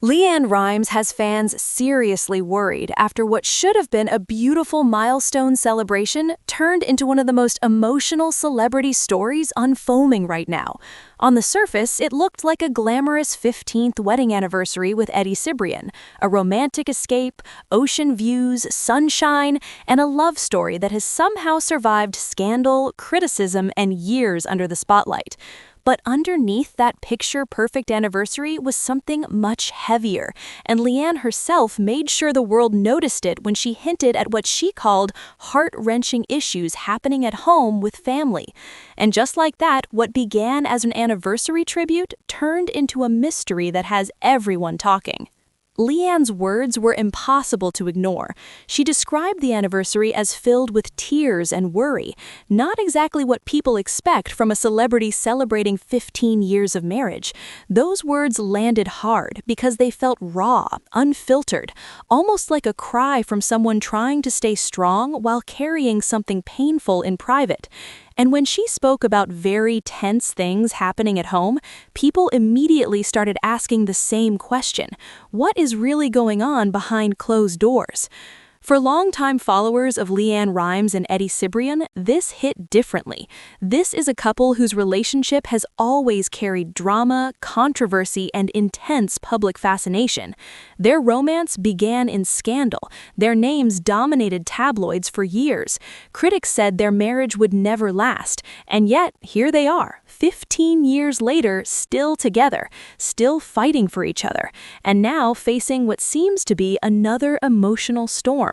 LeAnn Rimes has fans seriously worried after what should have been a beautiful milestone celebration turned into one of the most emotional celebrity stories unfolding right now. On the surface, it looked like a glamorous 15th wedding anniversary with Eddie Cibrian, a romantic escape, ocean views, sunshine, and a love story that has somehow survived scandal, criticism, and years under the spotlight. But underneath that picture-perfect anniversary was something much heavier, and LeAnn herself made sure the world noticed it when she hinted at what she called heart-wrenching issues happening at home with family. And just like that, what began as an anniversary tribute turned into a mystery that has everyone talking. LeAnn's words were impossible to ignore. She described the anniversary as filled with tears and worry, not exactly what people expect from a celebrity celebrating 15 years of marriage. Those words landed hard because they felt raw, unfiltered, almost like a cry from someone trying to stay strong while carrying something painful in private. And when she spoke about very tense things happening at home, people immediately started asking the same question: what is really going on behind closed doors? For longtime followers of LeAnn Rimes and Eddie Cibrian, this hit differently. This is a couple whose relationship has always carried drama, controversy, and intense public fascination. Their romance began in scandal. Their names dominated tabloids for years. Critics said their marriage would never last, and yet here they are, 15 years later, still together, still fighting for each other, and now facing what seems to be another emotional storm.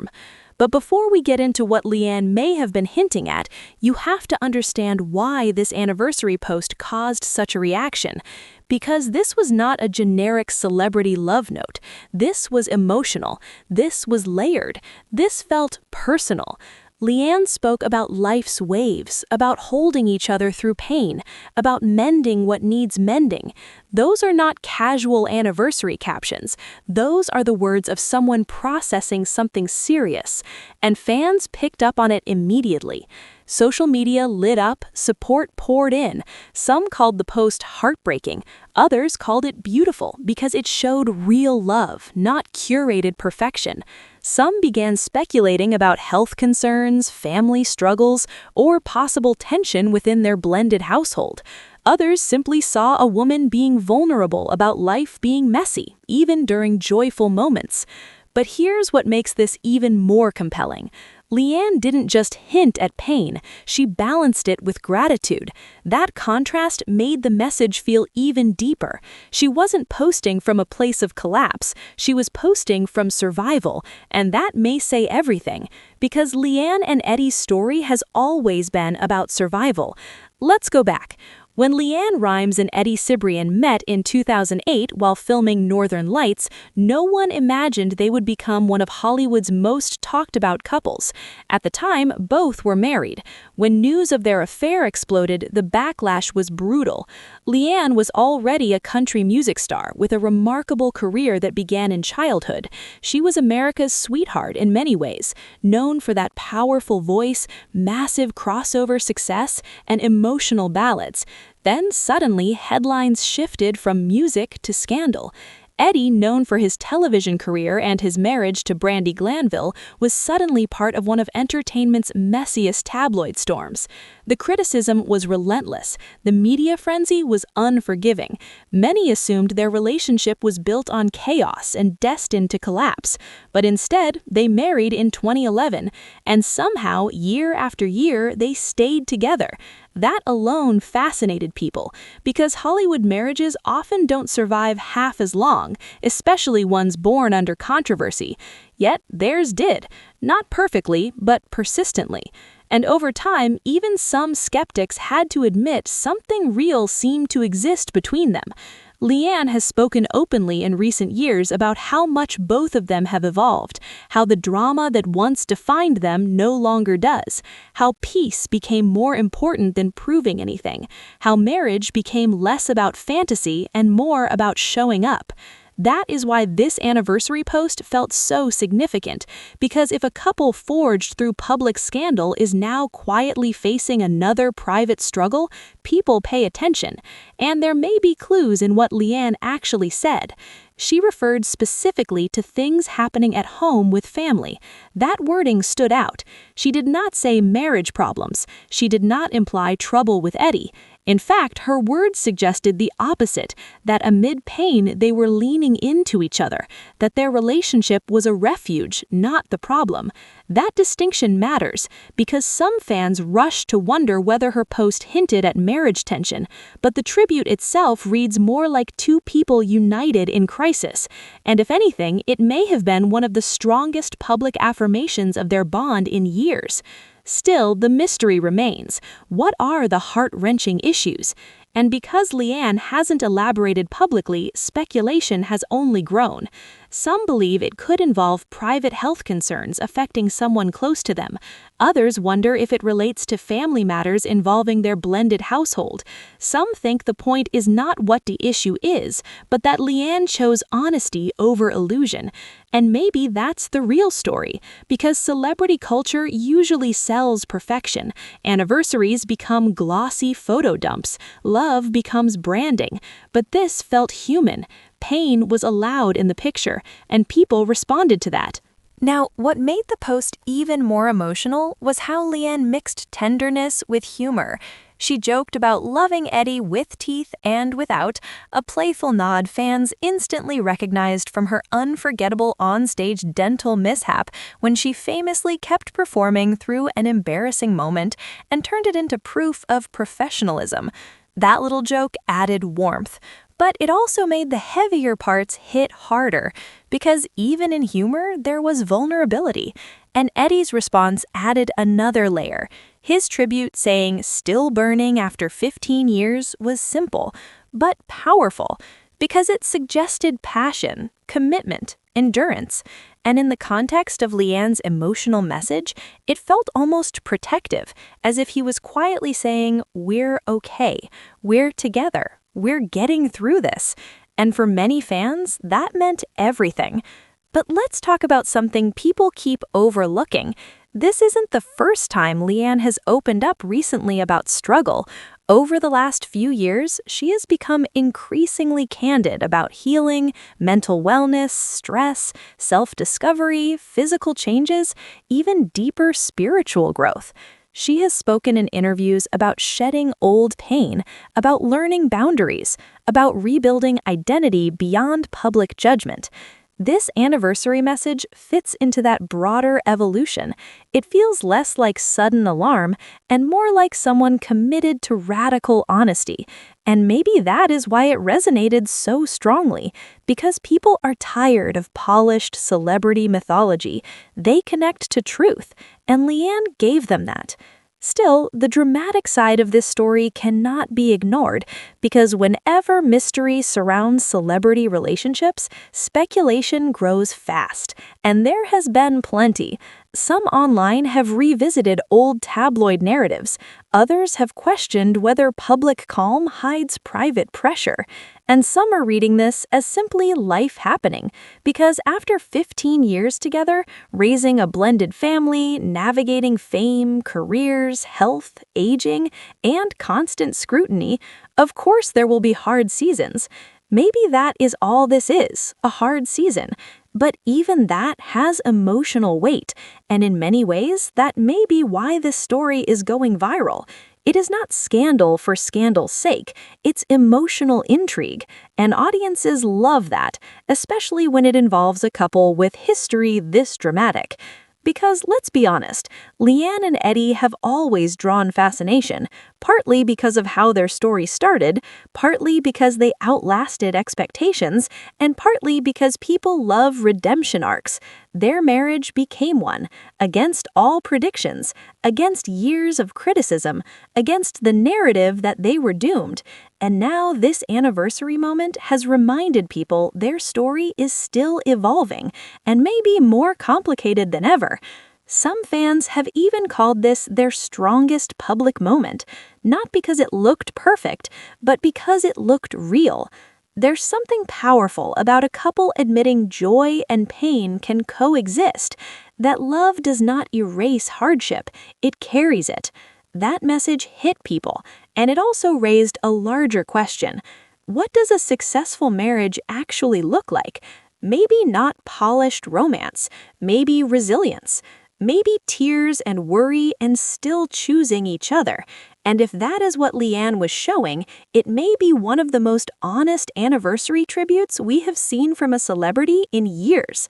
But before we get into what LeAnn may have been hinting at, you have to understand why this anniversary post caused such a reaction. Because this was not a generic celebrity love note. This was emotional. This was layered. This felt personal. LeAnn spoke about life's waves, about holding each other through pain, about mending what needs mending. Those are not casual anniversary captions. Those are the words of someone processing something serious, and fans picked up on it immediately. Social media lit up, support poured in. Some called the post heartbreaking. Others called it beautiful because it showed real love, not curated perfection. Some began speculating about health concerns, family struggles, or possible tension within their blended household. Others simply saw a woman being vulnerable about life being messy, even during joyful moments. But here's what makes this even more compelling. LeAnn didn't just hint at pain, she balanced it with gratitude. That contrast made the message feel even deeper. She wasn't posting from a place of collapse, she was posting from survival, and that may say everything, because LeAnn and Eddie's story has always been about survival. Let's go back. When LeAnn Rimes and Eddie Cibrian met in 2008 while filming Northern Lights, no one imagined they would become one of Hollywood's most talked-about couples. At the time, both were married. When news of their affair exploded, the backlash was brutal. LeAnn was already a country music star with a remarkable career that began in childhood. She was America's sweetheart in many ways, known for that powerful voice, massive crossover success, and emotional ballads. Then suddenly, headlines shifted from music to scandal. Eddie, known for his television career and his marriage to Brandi Glanville, was suddenly part of one of entertainment's messiest tabloid storms. The criticism was relentless. The media frenzy was unforgiving. Many assumed their relationship was built on chaos and destined to collapse. But instead, they married in 2011, and somehow, year after year, they stayed together. That alone fascinated people, because Hollywood marriages often don't survive half as long, especially ones born under controversy. Yet theirs did, not perfectly, but persistently. And over time, even some skeptics had to admit something real seemed to exist between them. LeAnn has spoken openly in recent years about how much both of them have evolved, how the drama that once defined them no longer does, how peace became more important than proving anything, how marriage became less about fantasy and more about showing up. That is why this anniversary post felt so significant, because if a couple forged through public scandal is now quietly facing another private struggle, people pay attention, and there may be clues in what LeAnn actually said. She referred specifically to things happening at home with family. That wording stood out. She did not say marriage problems. She did not imply trouble with Eddie. In fact, her words suggested the opposite, that amid pain they were leaning into each other, that their relationship was a refuge, not the problem. That distinction matters, because some fans rushed to wonder whether her post hinted at marriage tension, but the tribute itself reads more like two people united in crisis, and if anything, it may have been one of the strongest public affirmations of their bond in years. Still, the mystery remains. What are the heart-wrenching issues? And because LeAnn hasn't elaborated publicly, speculation has only grown. Some believe it could involve private health concerns affecting someone close to them. Others wonder if it relates to family matters involving their blended household. Some think the point is not what the issue is, but that LeAnn chose honesty over illusion. And maybe that's the real story, because celebrity culture usually sells perfection. Anniversaries become glossy photo dumps. Love becomes branding. But this felt human. Pain was allowed in the picture, and people responded to that. Now, what made the post even more emotional was how LeAnn mixed tenderness with humor. She joked about loving Eddie with teeth and without, a playful nod fans instantly recognized from her unforgettable onstage dental mishap when she famously kept performing through an embarrassing moment and turned it into proof of professionalism. That little joke added warmth. But it also made the heavier parts hit harder, because even in humor, there was vulnerability. And Eddie's response added another layer. His tribute saying still burning after 15 years was simple, but powerful, because it suggested passion, commitment, endurance. And in the context of LeAnn's emotional message, it felt almost protective, as if he was quietly saying, "We're okay, we're together. We're getting through this." And for many fans, that meant everything. But let's talk about something people keep overlooking. This isn't the first time LeAnn has opened up recently about struggle. Over the last few years, she has become increasingly candid about healing, mental wellness, stress, self-discovery, physical changes, even deeper spiritual growth. She has spoken in interviews about shedding old pain, about learning boundaries, about rebuilding identity beyond public judgment. This anniversary message fits into that broader evolution. It feels less like sudden alarm and more like someone committed to radical honesty. And maybe that is why it resonated so strongly, because people are tired of polished celebrity mythology. They connect to truth, and LeAnn gave them that. Still, the dramatic side of this story cannot be ignored, because whenever mystery surrounds celebrity relationships, speculation grows fast, and there has been plenty. Some online have revisited old tabloid narratives. Others have questioned whether public calm hides private pressure. And some are reading this as simply life happening, because after 15 years together, raising a blended family, navigating fame, careers, health, aging, and constant scrutiny, of course there will be hard seasons. Maybe that is all this is, a hard season. But even that has emotional weight, and in many ways, that may be why this story is going viral. It is not scandal for scandal's sake, it's emotional intrigue, and audiences love that, especially when it involves a couple with history this dramatic. Because let's be honest, LeAnn and Eddie have always drawn fascination, partly because of how their story started, partly because they outlasted expectations, and partly because people love redemption arcs. Their marriage became one, against all predictions, against years of criticism, against the narrative that they were doomed. And now this anniversary moment has reminded people their story is still evolving, and maybe more complicated than ever. Some fans have even called this their strongest public moment, not because it looked perfect, but because it looked real. There's something powerful about a couple admitting joy and pain can coexist, that love does not erase hardship, it carries it. That message hit people, and it also raised a larger question. What does a successful marriage actually look like? Maybe not polished romance, maybe resilience, maybe tears and worry and still choosing each other. And if that is what LeAnn was showing, it may be one of the most honest anniversary tributes we have seen from a celebrity in years.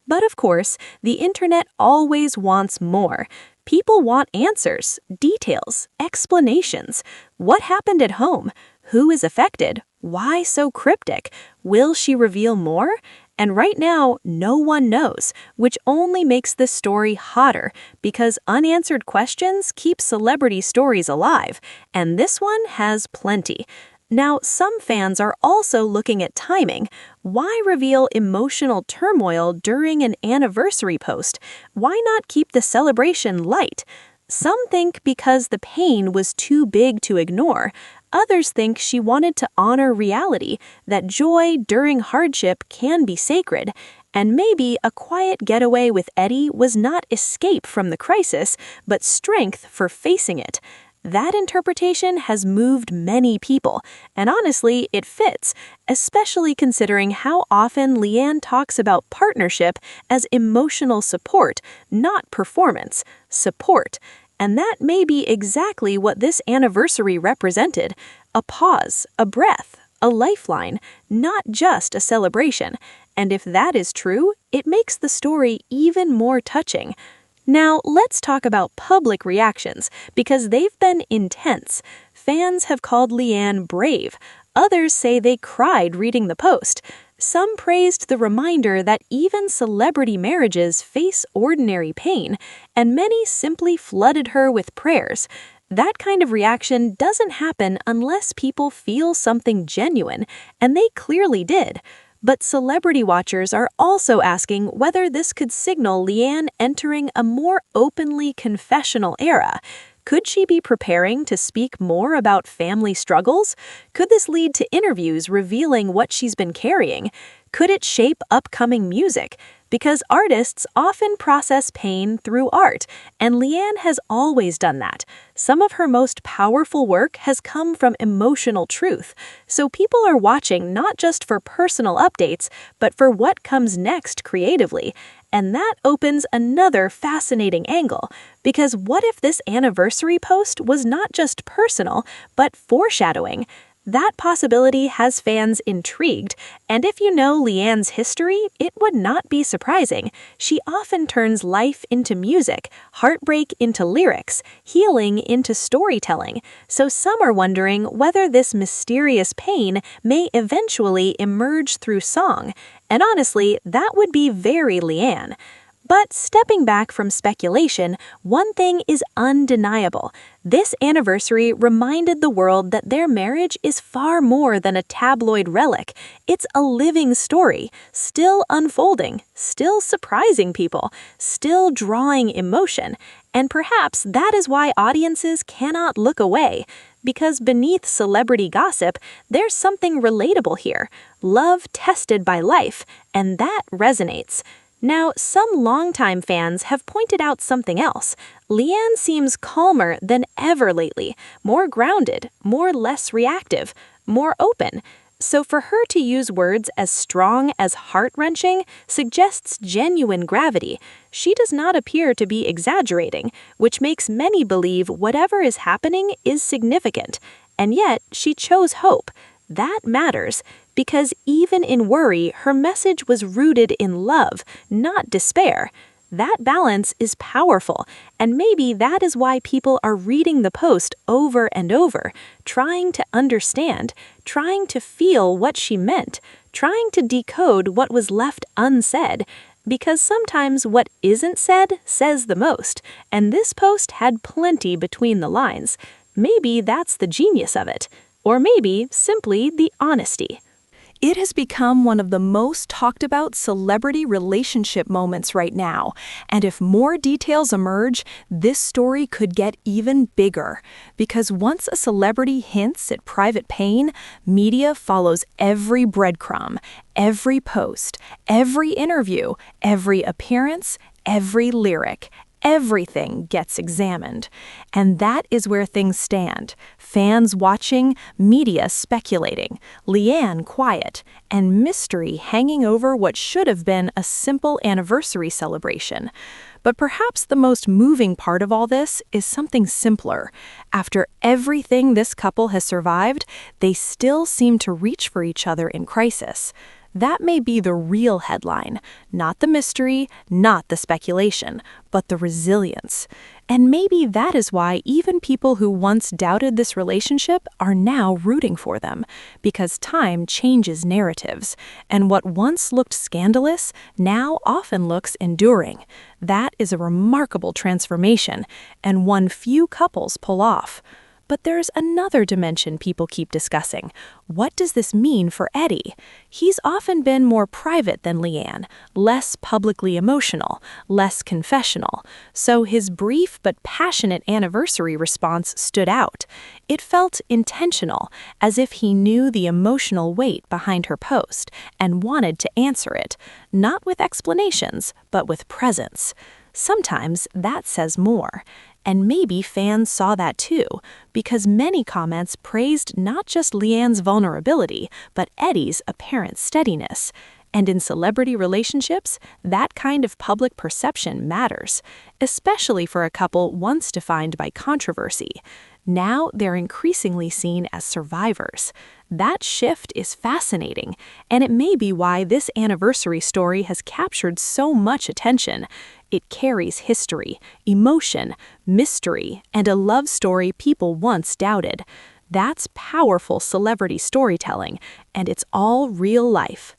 But of course, the internet always wants more. People want answers, details, explanations. What happened at home? Who is affected? Why so cryptic? Will she reveal more? And right now, no one knows, which only makes this story hotter because unanswered questions keep celebrity stories alive, and this one has plenty. Now, some fans are also looking at timing. Why reveal emotional turmoil during an anniversary post? Why not keep the celebration light? Some think because the pain was too big to ignore. Others think she wanted to honor reality, that joy during hardship can be sacred, and maybe a quiet getaway with Eddie was not escape from the crisis, but strength for facing it. That interpretation has moved many people, and honestly, it fits, especially considering how often LeAnn talks about partnership as emotional support, not performance, support. And that may be exactly what this anniversary represented: a pause, a breath, a lifeline, not just a celebration. And if that is true, it makes the story even more touching. Now, let's talk about public reactions, because they've been intense. Fans have called LeAnn brave. Others say they cried reading the post. Some praised the reminder that even celebrity marriages face ordinary pain, and many simply flooded her with prayers. That kind of reaction doesn't happen unless people feel something genuine, and they clearly did. But celebrity watchers are also asking whether this could signal LeAnn entering a more openly confessional era. Could she be preparing to speak more about family struggles? Could this lead to interviews revealing what she's been carrying? Could it shape upcoming music? Because artists often process pain through art, and LeAnn has always done that. Some of her most powerful work has come from emotional truth, so people are watching not just for personal updates, but for what comes next creatively. And that opens another fascinating angle, because what if this anniversary post was not just personal, but foreshadowing? That possibility has fans intrigued, and if you know LeAnn's history, it would not be surprising. She often turns life into music, heartbreak into lyrics, healing into storytelling. So some are wondering whether this mysterious pain may eventually emerge through song. And honestly, that would be very LeAnn. But stepping back from speculation, one thing is undeniable. This anniversary reminded the world that their marriage is far more than a tabloid relic. It's a living story, still unfolding, still surprising people, still drawing emotion. And perhaps that is why audiences cannot look away. Because beneath celebrity gossip, there's something relatable here. Love tested by life, and that resonates. Now, some longtime fans have pointed out something else. LeAnn seems calmer than ever lately, more grounded, more less reactive, more open. So for her to use words as strong as heart-wrenching suggests genuine gravity. She does not appear to be exaggerating, which makes many believe whatever is happening is significant. And yet, she chose hope. That matters, because even in worry, her message was rooted in love, not despair. That balance is powerful, and maybe that is why people are reading the post over and over, trying to understand, trying to feel what she meant, trying to decode what was left unsaid. Because sometimes what isn't said says the most, and this post had plenty between the lines. Maybe that's the genius of it. Or maybe simply the honesty. It has become one of the most talked about celebrity relationship moments right now, and if more details emerge, this story could get even bigger. Because once a celebrity hints at private pain, media follows every breadcrumb, every post, every interview, every appearance, every lyric. Everything gets examined. And that is where things stand. Fans watching, media speculating, LeAnn quiet, and mystery hanging over what should have been a simple anniversary celebration. But perhaps the most moving part of all this is something simpler. After everything this couple has survived, they still seem to reach for each other in crisis. That may be the real headline, not the mystery, not the speculation, but the resilience. And maybe that is why even people who once doubted this relationship are now rooting for them, because time changes narratives, and what once looked scandalous now often looks enduring. That is a remarkable transformation, and one few couples pull off. But there's another dimension people keep discussing. What does this mean for Eddie? He's often been more private than LeAnn, less publicly emotional, less confessional. So his brief but passionate anniversary response stood out. It felt intentional, as if he knew the emotional weight behind her post and wanted to answer it, not with explanations, but with presence. Sometimes that says more. And maybe fans saw that too, because many comments praised not just LeAnn's vulnerability, but Eddie's apparent steadiness. And in celebrity relationships, that kind of public perception matters, especially for a couple once defined by controversy. Now they're increasingly seen as survivors. That shift is fascinating, and it may be why this anniversary story has captured so much attention. It carries history, emotion, mystery, and a love story people once doubted. That's powerful celebrity storytelling, and it's all real life.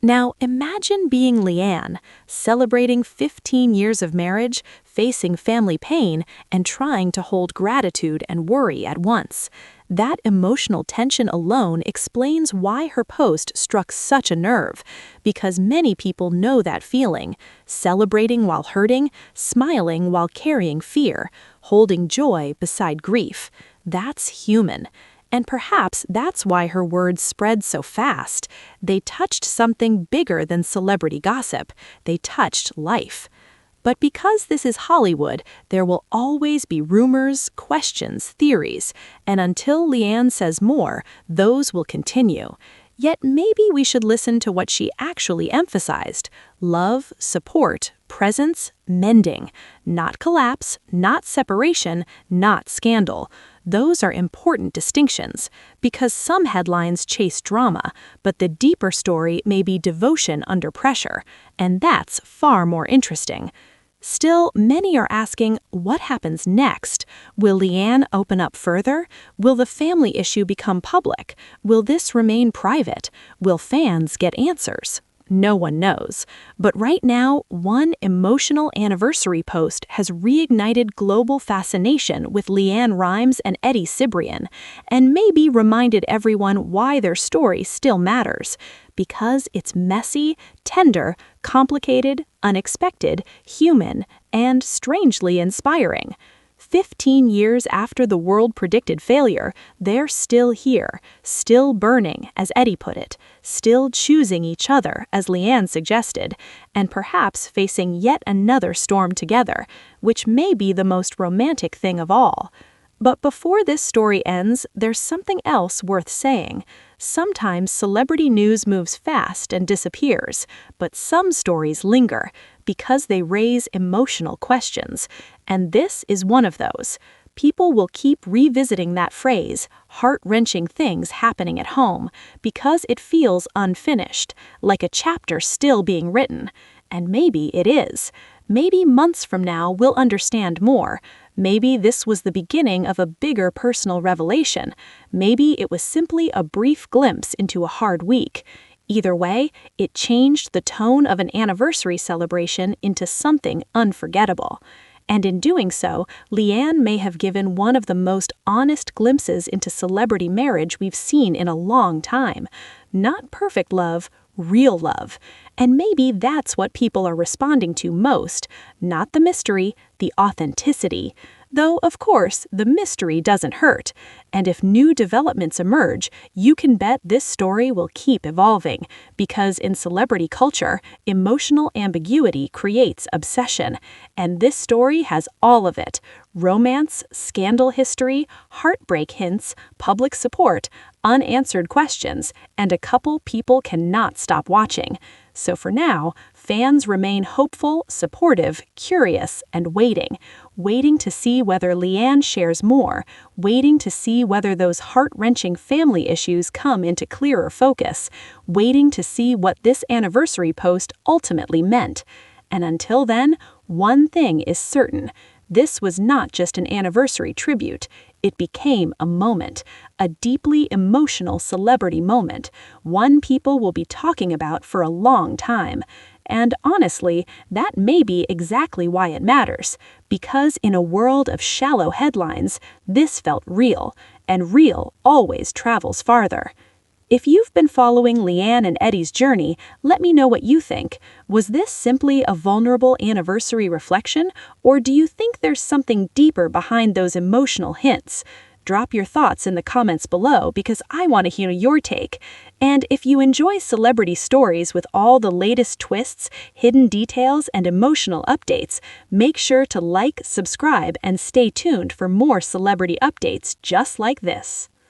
Now, imagine being LeAnn, celebrating 15 years of marriage, facing family pain, and trying to hold gratitude and worry at once. That emotional tension alone explains why her post struck such a nerve, because many people know that feeling, celebrating while hurting, smiling while carrying fear, holding joy beside grief. That's human. And perhaps that's why her words spread so fast. They touched something bigger than celebrity gossip. They touched life. But because this is Hollywood, there will always be rumors, questions, theories, and until LeAnn says more, those will continue. Yet maybe we should listen to what she actually emphasized: love, support, presence, mending. Not collapse, not separation, not scandal. Those are important distinctions, because some headlines chase drama, but the deeper story may be devotion under pressure, and that's far more interesting. Still, many are asking, what happens next? Will LeAnn open up further? Will the family issue become public? Will this remain private? Will fans get answers? No one knows. But right now, one emotional anniversary post has reignited global fascination with LeAnn Rimes and Eddie Cibrian, and maybe reminded everyone why their story still matters. Because it's messy, tender, complicated, unexpected, human, and strangely inspiring. 15 years after the world predicted failure, they're still here, still burning, as Eddie put it, still choosing each other, as LeAnn suggested, and perhaps facing yet another storm together, which may be the most romantic thing of all. But before this story ends, there's something else worth saying. Sometimes celebrity news moves fast and disappears, but some stories linger because they raise emotional questions, and this is one of those. People will keep revisiting that phrase, heart-wrenching things happening at home, because it feels unfinished, like a chapter still being written. And maybe it is. Maybe months from now we'll understand more. Maybe this was the beginning of a bigger personal revelation. Maybe it was simply a brief glimpse into a hard week. Either way, it changed the tone of an anniversary celebration into something unforgettable. And in doing so, LeAnn may have given one of the most honest glimpses into celebrity marriage we've seen in a long time. Not perfect love, real love. And maybe that's what people are responding to most. Not the mystery, the authenticity. Though, of course, the mystery doesn't hurt. And if new developments emerge, you can bet this story will keep evolving, because in celebrity culture, emotional ambiguity creates obsession. And this story has all of it: romance, scandal history, heartbreak hints, public support, unanswered questions, and a couple people cannot stop watching. So for now, fans remain hopeful, supportive, curious, and waiting to see whether LeAnn shares more, waiting to see whether those heart-wrenching family issues come into clearer focus, waiting to see what this anniversary post ultimately meant. And until then, one thing is certain: this was not just an anniversary tribute. It became a moment, a deeply emotional celebrity moment, one people will be talking about for a long time. And honestly, that may be exactly why it matters, because in a world of shallow headlines, this felt real, and real always travels farther. If you've been following LeAnn and Eddie's journey, let me know what you think. Was this simply a vulnerable anniversary reflection, or do you think there's something deeper behind those emotional hints? Drop your thoughts in the comments below, because I want to hear your take. And if you enjoy celebrity stories with all the latest twists, hidden details, and emotional updates, make sure to like, subscribe, and stay tuned for more celebrity updates just like this.